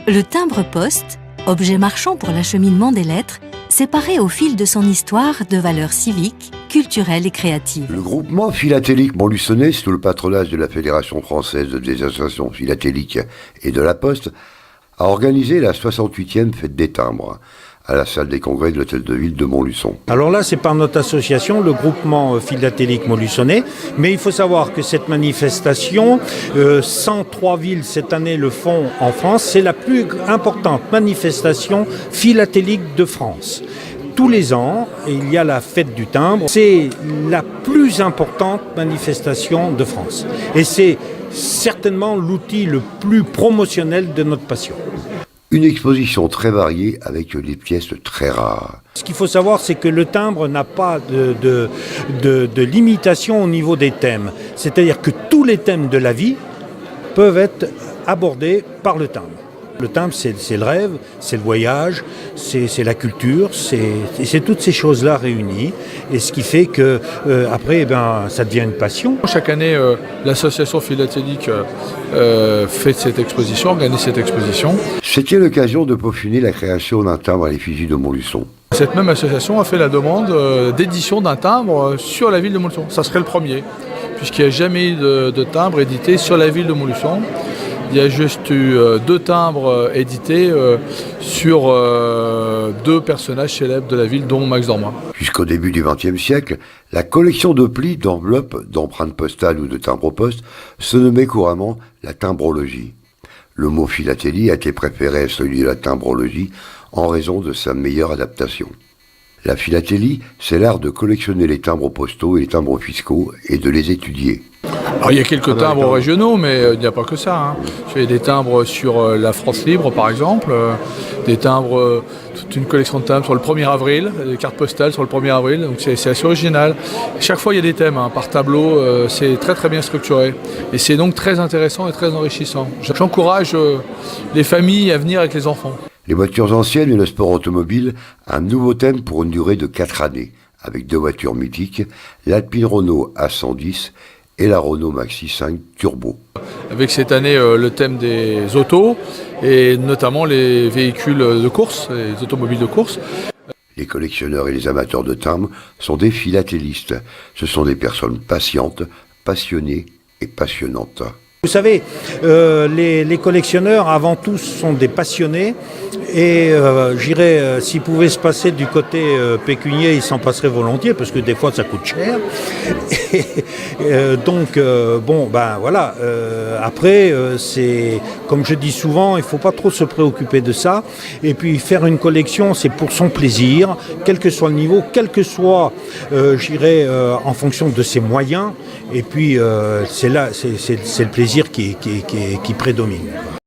Le timbre-poste, objet marchand pour l'acheminement des lettres, séparé au fil de son histoire de valeurs civiques, culturelles et créatives. Le groupement philatélique montluçonnais, sous le patronage de la Fédération française des associations philatéliques et de la Poste, a organisé la 68e fête des timbres à la salle des congrès de l'hôtel de ville de Montluçon. Alors là, c'est par notre association, le groupement philatélique montluçonnais, mais il faut savoir que cette manifestation, 103 villes cette année le font en France, c'est la plus importante manifestation philatélique de France. Tous les ans, il y a la fête du timbre, c'est la plus importante manifestation de France. Et c'est certainement l'outil le plus promotionnel de notre passion. Une exposition très variée avec des pièces très rares. Ce qu'il faut savoir, c'est que le timbre n'a pas de limitation au niveau des thèmes. C'est-à-dire que tous les thèmes de la vie peuvent être abordés par le timbre. Le timbre, c'est le rêve, c'est le voyage, c'est la culture, c'est toutes ces choses-là réunies. Et ce qui fait que après, ça devient une passion. Chaque année, l'association philatélique fait cette exposition, organise cette exposition. C'était l'occasion de peaufiner la création d'un timbre à l'effigie de Montluçon. Cette même association a fait la demande d'édition d'un timbre sur la ville de Montluçon. Ça serait le premier, puisqu'il n'y a jamais eu de timbre édité sur la ville de Montluçon. Il y a juste eu 2 timbres édités sur 2 personnages célèbres de la ville, dont Max Dormois. Jusqu'au début du XXe siècle, la collection de plis, d'enveloppes, d'empreintes postales ou de timbres poste se nommait couramment la timbrologie. Le mot philatélie a été préféré à celui de la timbrologie en raison de sa meilleure adaptation. La philatélie, c'est l'art de collectionner les timbres postaux et les timbres fiscaux et de les étudier. Alors, il y a quelques timbres régionaux, mais il n'y a pas que ça. Il y a des timbres sur la France libre, par exemple, des timbres, toute une collection de timbres sur le 1er avril, des cartes postales sur le 1er avril, donc c'est assez original. Chaque fois, il y a des thèmes par tableau, c'est très très bien structuré. Et c'est donc très intéressant et très enrichissant. J'encourage les familles à venir avec les enfants. Les voitures anciennes et le sport automobile, un nouveau thème pour une durée de 4 années, avec 2 voitures mythiques, l'Alpine Renault A110 et la Renault Maxi 5 Turbo. Avec cette année le thème des autos et notamment les véhicules de course, les automobiles de course. Les collectionneurs et les amateurs de timbres sont des philatélistes. Ce sont des personnes patientes, passionnées et passionnantes. Vous savez, les collectionneurs, avant tout, sont des passionnés et j'irais, s'ils pouvaient se passer du côté pécunier, ils s'en passeraient volontiers parce que des fois, ça coûte cher. Donc, voilà. Après, c'est comme je dis souvent, il ne faut pas trop se préoccuper de ça. Et puis, faire une collection, c'est pour son plaisir, quel que soit le niveau, quel que soit, en fonction de ses moyens. Et puis, c'est le plaisir qui prédomine.